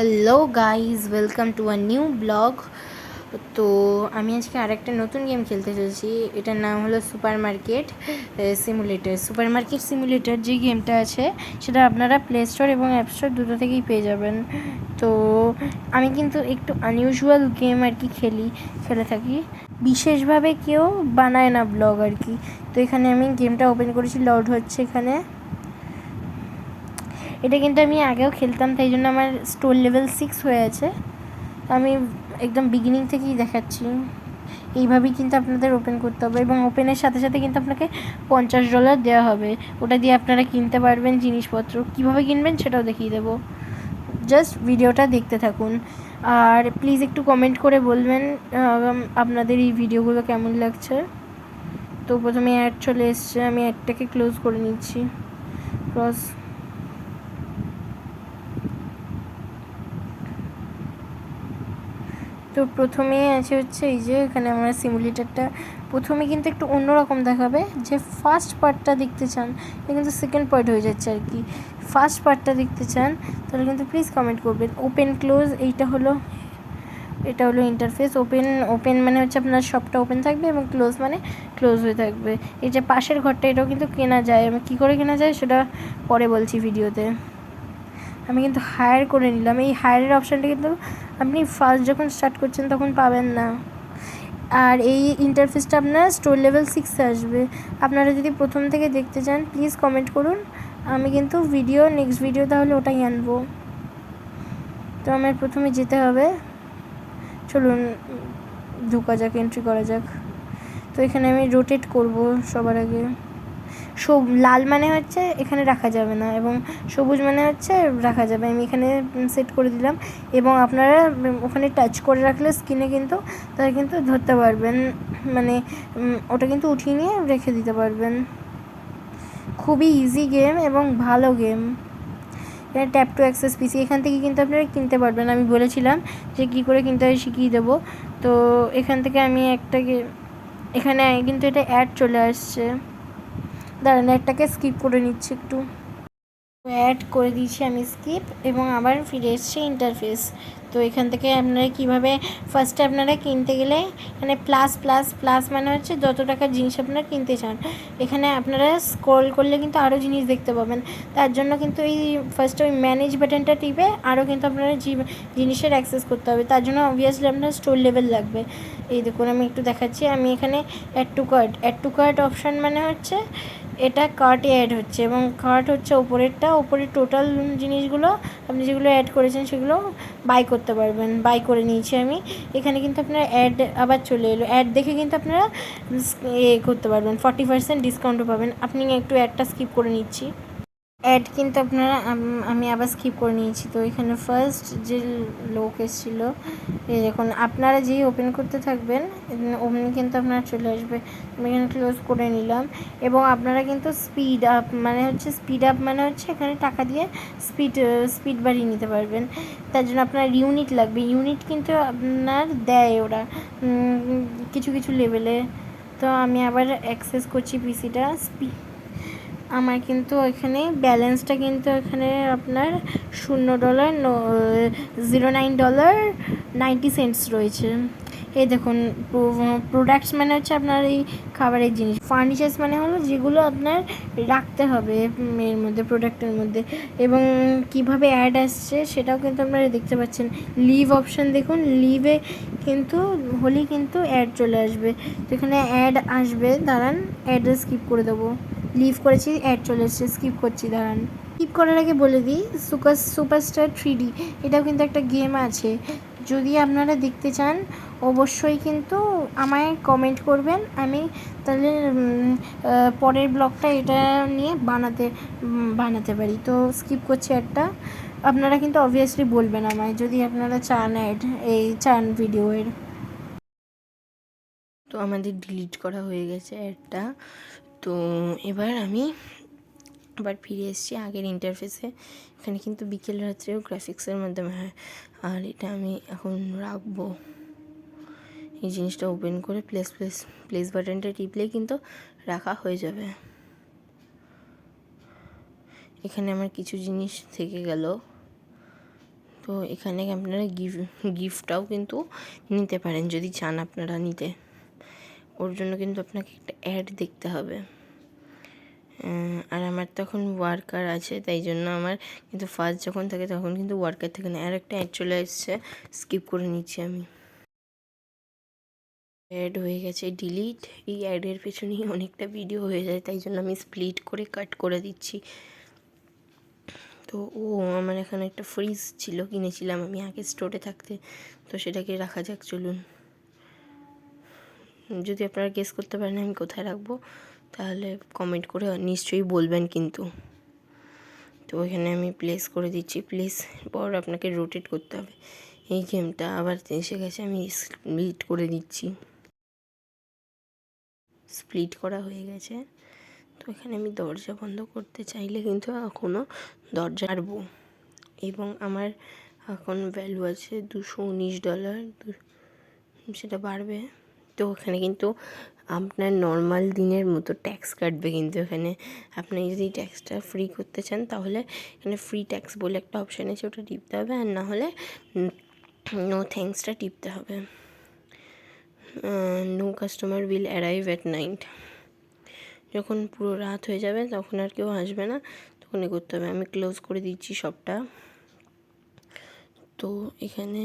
Hello guys, welcome to a new blog. তো আমি আজকে আরেকটা নতুন গেম খেলতে চলেছি। এটার নাম হলো সুপার মার্কেট সিমুলেটর। যে গেমটা আছে সেটা আপনারা প্লে স্টোর এবং অ্যাপ স্টোর দুটো থেকেই পেয়ে যাবেন। তো আমি কিন্তু একটু আনইউজুয়াল গেম আর কি খেলে থাকি, বিশেষভাবে কেউ বানায় না ব্লগ আর কি। তো এখানে আমি গেমটা ওপেন করেছি, লোড হচ্ছে এখানে। এটা কিন্তু আমি আগেও খেলতাম, তাই জন্য আমার স্টোর লেভেল 6 হয়ে আছে। আমি একদম বিগিনিং থেকেই দেখাচ্ছি। এইভাবেই কিন্তু আপনাদের ওপেন করতে হবে এবং ওপেনের সাথে সাথে কিন্তু আপনাকে $50 দেওয়া হবে। ওটা দিয়ে আপনারা কিনতে পারবেন জিনিসপত্র। কীভাবে কিনবেন সেটাও দেখিয়ে দেবো, জাস্ট ভিডিওটা দেখতে থাকুন। আর প্লিজ একটু কমেন্ট করে বলবেন আপনাদের এই ভিডিওগুলো কেমন লাগছে। তো প্রথমে অ্যাড চলে এসছে, আমি অ্যাডটাকে ক্লোজ করে নিচ্ছি। তো প্রথমেই আছে হচ্ছে এই যে এখানে আমরা সিমুলেটারটা প্রথমে কিন্তু একটু অন্যরকম দেখাবে। যে ফার্স্ট পার্টটা দেখতে চান, এটা কিন্তু সেকেন্ড পার্ট হয়ে যাচ্ছে আর কি। ফার্স্ট পার্টটা দেখতে চান তাহলে কিন্তু প্লিজ কমেন্ট করবেন। ওপেন ক্লোজ এটা হলো ইন্টারফেস। ওপেন মানে হচ্ছে আপনার শপটা ওপেন থাকবে এবং ক্লোজ মানে ক্লোজ হয়ে থাকবে। এই যে পাশের ঘরটা, এটাও কিন্তু কেনা যায়। কী করে কেনা যায় সেটা পরে বলছি ভিডিওতে। আমি কিন্তু হায়ার করে নিলাম। এই হায়ারের অপশানটা কিন্তু আপনি ফার্স্ট যখন স্টার্ট করছেন তখন পাবেন না। আর এই ইন্টারফেসটা আপনার স্টোর লেভেল 6 আসবে। আপনারা যদি প্রথম থেকে দেখতে চান প্লিজ কমেন্ট করুন, আমি কিন্তু নেক্সট ভিডিও তাহলে ওটাই আনবো। তো আমার প্রথমে যেতে হবে, চলুন ঢোকা যাক, এন্ট্রি করা যাক। তো এখানে আমি রোটেট করব সবার আগে। লাল মানে হচ্ছে এখানে রাখা যাবে না এবং সবুজ মানে হচ্ছে রাখা যাবে। আমি এখানে সেট করে দিলাম এবং আপনারা ওখানে টাচ করে রাখলে স্ক্রিনে কিন্তু তারা কিন্তু ধরতে পারবেন, মানে ওটা কিন্তু উঠিয়ে নিয়ে রেখে দিতে পারবেন। খুবই ইজি গেম এবং ভালো গেম। এখানে ট্যাপ টু অ্যাক্সেস পিসি, এখান থেকে কিন্তু আপনারা কিনতে পারবেন। আমি বলেছিলাম যে কী করে কিনতে হয় শিখিয়ে দেবো। তো এখান থেকে আমি এখানে কিন্তু এটা অ্যাড চলে আসছে। দাঁড়ান, অ্যাডটাকে স্কিপ করে নিচ্ছি একটু। অ্যাড করে দিয়েছি আমি স্কিপ এবং আবার ফিরে এসেছি ইন্টারফেস। তো এখান থেকে আপনারা কীভাবে ফার্স্টে আপনারা কিনতে গেলে এখানে প্লাস প্লাস প্লাস মানে হচ্ছে যত টাকার জিনিস আপনারা কিনতে চান। এখানে আপনারা স্ক্রল করলে কিন্তু আরও জিনিস দেখতে পাবেন। তার জন্য কিন্তু এই ফার্স্টে ওই ম্যানেজ বাটনটা টিপে আরও কিন্তু আপনারা জিনিসের অ্যাক্সেস করতে হবে। তার জন্য অবভিয়াসলি আপনার স্টোর লেভেল লাগবে। এই দেখুন আমি একটু দেখাচ্ছি। আমি এখানে অ্যাড টু কার্ট অপশান মানে হচ্ছে এটা কার্টে অ্যাড হচ্ছে এবং কার্ট হচ্ছে ওপরের টোটাল জিনিসগুলো আপনি যেগুলো অ্যাড করেছেন সেগুলো বাই করতে পারবেন। বাই করে নিয়েছি আমি। এখানে কিন্তু আপনারা অ্যাড আবার চলে এলো। অ্যাড দেখে কিন্তু আপনারা করতে পারবেন, 40% ডিসকাউন্টও পাবেন। আপনি একটু অ্যাডটা স্কিপ করে নিচ্ছি। অ্যাড কিন্তু আপনারা আমি আবার স্কিপ করে নিয়েছি। তো এখানে ফার্স্ট যে লোক এসেছিলো, এই দেখুন আপনারা যেই ওপেন করতে থাকবেন অমনি কিন্তু আপনারা চলে আসবে। আমি এখানে ক্লোজ করে নিলাম এবং আপনারা কিন্তু স্পিড আপ মানে হচ্ছে এখানে টাকা দিয়ে স্পিড বাড়িয়ে নিতে পারবেন। তার জন্য আপনার ইউনিট লাগবে। ইউনিট কিন্তু আপনার দেয় ওরা কিছু কিছু লেভেলে। তো আমি আবার অ্যাক্সেস করছি পিসিটা। আমার কিন্তু এখানে ব্যালেন্সটা কিন্তু এখানে আপনার $0.09 রয়েছে। এই দেখুন প্রোডাক্টস মানে হচ্ছে আপনার এই খাবারের জিনিস। ফার্নিচার্স মানে হলো যেগুলো আপনার রাখতে হবে এর মধ্যে, প্রোডাক্টের মধ্যে। এবং কিভাবে অ্যাড আসছে সেটাও কিন্তু আপনারা দেখতে পাচ্ছেন। লিভ অপশান দেখুন, লিভে কিন্তু হলেই কিন্তু অ্যাড চলে আসবে। তো এখানে অ্যাড আসবে, দাঁড়ান অ্যাডে স্কিপ করে দেবো। লিভ করেছি, অ্যাড চলে এসেছে, স্কিপ করছি। দাঁড়ান, স্কিপ করার আগে বলে দিই সুপারস্টার 3D এটাও কিন্তু একটা গেম আছে। যদি আপনারা দেখতে চান অবশ্যই কিন্তু আমায় কমেন্ট করবেন। আমি তাহলে পরের ব্লগটা এটা নিয়ে বানাতে পারি। তো স্কিপ করছি একটা। আপনারা কিন্তু অবভিয়াসলি বলবেন আমায় যদি আপনারা চান ভিডিওর। তো আমাদের ডিলিট করা হয়ে গেছে অ্যাডটা। তো আবার ফিরে এসেছি আগের ইন্টারফেসে। এখানে কিন্তু বিকেল রাত্রেও গ্রাফিক্সের মাধ্যমে হয়। আর এটা আমি এখন রাখবো। এই জিনিসটা ওপেন করে প্লেস বাটনটা টিপলেই কিন্তু রাখা হয়ে যাবে। এখানে আমার কিছু জিনিস থেকে গেল, তো তো এখানে আপনারা গিফটটাও কিন্তু নিতে পারেন যদি চান আপনারা নিতে। ওর জন্য কিন্তু আপনাকে একটা অ্যাড দেখতে হবে। আর আমার তো এখন ওয়ার্কার আছে, তাই জন্য আমার কিন্তু ফার্স্ট যখন থাকে তখন কিন্তু ওয়ার্কার থাকে না। আর একটা অ্যাড চলে এসছে, স্কিপ করে নিচ্ছি আমি। অ্যাড হয়ে গেছে, ডিলিট। এই অ্যাডের পেছনেই অনেকটা ভিডিও হয়ে যায়, তাই জন্য আমি স্প্লিট করে কাট করে দিচ্ছি। তো আমার এখানে একটা ফ্রিজ ছিল, কিনেছিলাম আমি আগে স্টোরে থাকতে, তো সেটাকে রাখা যাক চলুন। যদি আপনারা গেস করতে পারেন আমি কোথায় রাখবো, তাহলে কমেন্ট করে নিশ্চয়ই বলবেন কিন্তু। তো এখানে আমি প্লেস করে দিচ্ছি। প্লেস পর আপনাকে রোটেট করতে হবে। এই গেমটা আবার এসে গেছে, আমি স্প্লিট করে দিচ্ছি। স্প্লিট করা হয়ে গেছে। তো এখানে আমি দরজা বন্ধ করতে চাইলে কিন্তু এখনও দরজা পারবো, এবং আমার এখন ভ্যালু আছে $219, সেটা বাড়বে। তো ওখানে কিন্তু আপনার নর্মাল দিনের মতো ট্যাক্স কাটবে, কিন্তু এখানে আপনি যদি ট্যাক্সটা ফ্রি করতে চান তাহলে এখানে ফ্রি ট্যাক্স বলে একটা অপশান আছে, ওটা টিপতে হবে। আর না হলে নো থ্যাঙ্কসটা টিপতে হবে। No customer will arrive at night. যখন পুরো রাত হয়ে যাবে তখন আর কেউ আসবে না, তখনই করতে হবে। আমি ক্লোজ করে দিচ্ছি সবটা। তো এখানে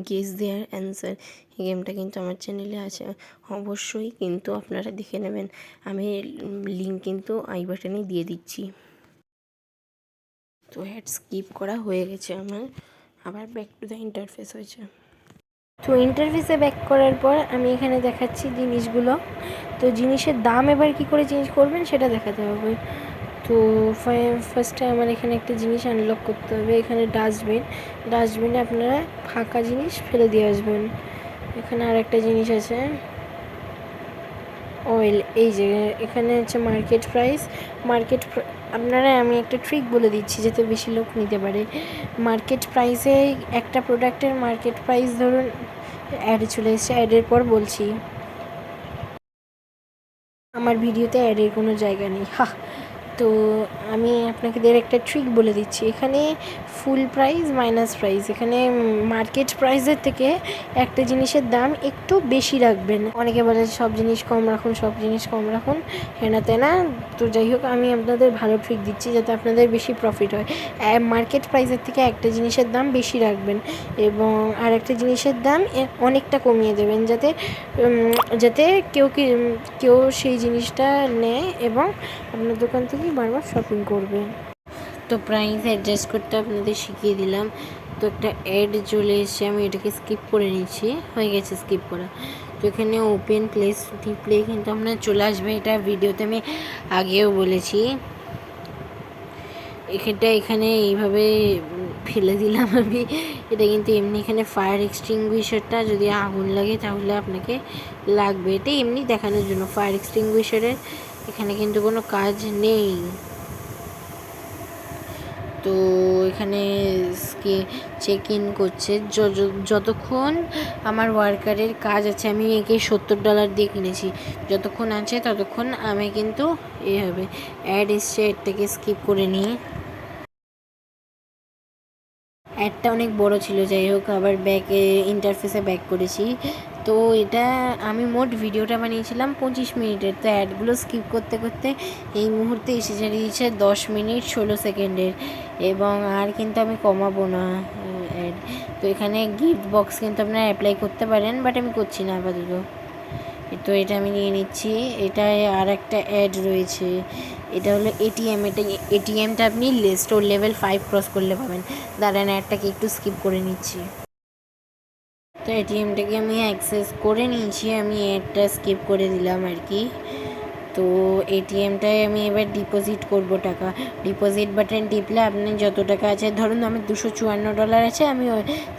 গেস দেয়ার অ্যান্সার, এই গেমটা কিন্তু আমার চ্যানেলে আছে অবশ্যই, কিন্তু আপনারা দেখে নেবেন। আমি লিঙ্ক কিন্তু আই বাটনে দিয়ে দিচ্ছি। তো হ্যাড স্কিপ করা হয়ে গেছে আমার, আবার ব্যাক টু দ্য ইন্টারফেস হয়েছে। তো ইন্টারফেসে ব্যাক করার পর আমি এখানে দেখাচ্ছি জিনিসগুলো। তো জিনিসের দাম এবার কি করে চেঞ্জ করবেন সেটা দেখাতে হবে। তো ফার্স্টে আমার এখানে একটা জিনিস আনলক করতে হবে। এখানে ডাস্টবিনে আপনারা ফাঁকা জিনিস ফেলে দিয়ে আসবেন। এখানে আর একটা জিনিস আছে অয়েল। এই যে এখানে হচ্ছে আপনারা, আমি একটা ট্রিক বলে দিচ্ছি যাতে বেশি লোক নিতে পারে। মার্কেট প্রাইসে একটা প্রোডাক্টের মার্কেট প্রাইস ধরুন, অ্যাডে চলে এসেছে, অ্যাডের পর বলছি, আমার ভিডিওতে অ্যাডের কোনো জায়গা নেই। তো আমি আপনাদের একটা ট্রিক বলে দিচ্ছি। এখানে ফুল প্রাইস মাইনাস প্রাইস, এখানে মার্কেট প্রাইসের থেকে একটা জিনিসের দাম একটু বেশি রাখবেন। অনেকে বলে সব জিনিস কম রাখুন, হেনা তেনা। তো যাই হোক, আমি আপনাদের ভালো ট্রিক দিচ্ছি যাতে আপনাদের বেশি প্রফিট হয়। মার্কেট প্রাইসের থেকে একটা জিনিসের দাম বেশি রাখবেন, এবং আর একটা জিনিসের দাম অনেকটা কমিয়ে দেবেন, যাতে কেউ সেই জিনিসটা নেয় এবং আপনার দোকান থেকেই বারবার শপিং করবে। তো প্রাইস অ্যাডজাস্ট করতে আপনাদের শিখিয়ে দিলাম। তো একটা অ্যাড চলে এসে আমি এটাকে স্কিপ করে নিচ্ছি, হয়ে গেছে স্কিপ করা। তো এখানে ওপেন প্লেস টিপলে কিন্তু আপনার চলে আসবে, এটা ভিডিওতে আমি আগেও বলেছি। এখানে এইভাবে ফেলে দিলাম আমি, এটা কিন্তু এমনি এখানে ফায়ার এক্সটিংগুইশারটা যদি আগুন লাগে তাহলে আপনাকে লাগবে, এটা এমনি দেখানোর জন্য। ফায়ার এক্সটিংগুইশারের এখানে কিন্তু কোনো কাজ নেই। তো এখানে চেক ইন করছে, যতক্ষণ আমার ওয়ার্কারের কাজ আছে, আমি একে $70 দিয়ে কিনেছি, যতক্ষণ আছে ততক্ষণ আমি কিন্তু হবে। অ্যাড এসছে, এরটাকে স্কিপ করে নিই। অ্যাডটা অনেক বড় ছিল, যাই হোক আবার ইন্টারফেসে ব্যাক করেছি। তো এটা আমি মোট ভিডিওটা বানিয়েছিলাম 25 মিনিটের, তো অ্যাডগুলো স্কিপ করতে করতে এই মুহূর্তে এসে দাঁড়িয়েছে 10 মিনিট 16 সেকেন্ডের, এবং আর কিন্তু আমি কমাবো না অ্যাড। তো এখানে গিফট বক্স কিন্তু আপনারা অ্যাপ্লাই করতে পারেন, বাট আমি করছি না আপাতত। তো এটা আমি নিয়ে নিচ্ছি। এটায় আর একটা অ্যাড রয়েছে, এটা হলো এটিএম। এটিএমটা আপনি স্টোর লেভেল 5 ক্রস করলে পাবেন। দাঁড়ান, অ্যাডটাকে একটু স্কিপ করে নিচ্ছি। তো এটিএমটাকে আমি অ্যাক্সেস করে নিয়েছি, আমি অ্যাডটা স্কিপ করে দিলাম আর কি। তো এটিএমটায় আমি এবার ডিপোজিট করব টাকা। ডিপোজিট বাটন টিপলে আপনি যত টাকা আছে, ধরুন আমার $254 আছে, আমি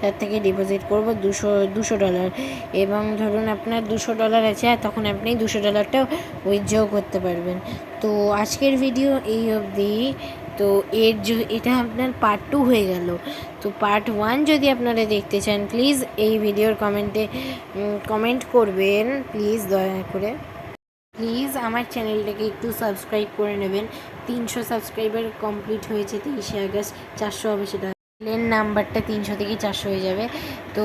তার থেকে ডিপোজিট করব $200। এবং ধরুন আপনার $200 আছে, আর তখন আপনি $200টাও উইথড্র করতে পারবেন। তো আজকের ভিডিও এই অবধি। তো এটা আপনার পার্ট 2 হয়ে গেল। তো পার্ট 1 যদি আপনারা দেখতে চান, প্লিজ এই ভিডিওর কমেন্ট করবেন, প্লিজ দয়া করে। প্লিজ আমার চ্যানেলটাকে একটু সাবস্ক্রাইব করে নেবেন। 300 সাবস্ক্রাইবার কমপ্লিট হয়েছে 23শে আগস্ট, 400 হবে সেটা। লেন নাম্বারটা 300 থেকে 400 হয়ে যাবে। তো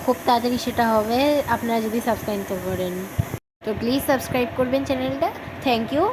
খুব তাড়াতাড়ি সেটা হবে আপনারা যদি সাবস্ক্রাইব করেন। তো প্লিজ সাবস্ক্রাইব করবেন চ্যানেলটা। Thank you.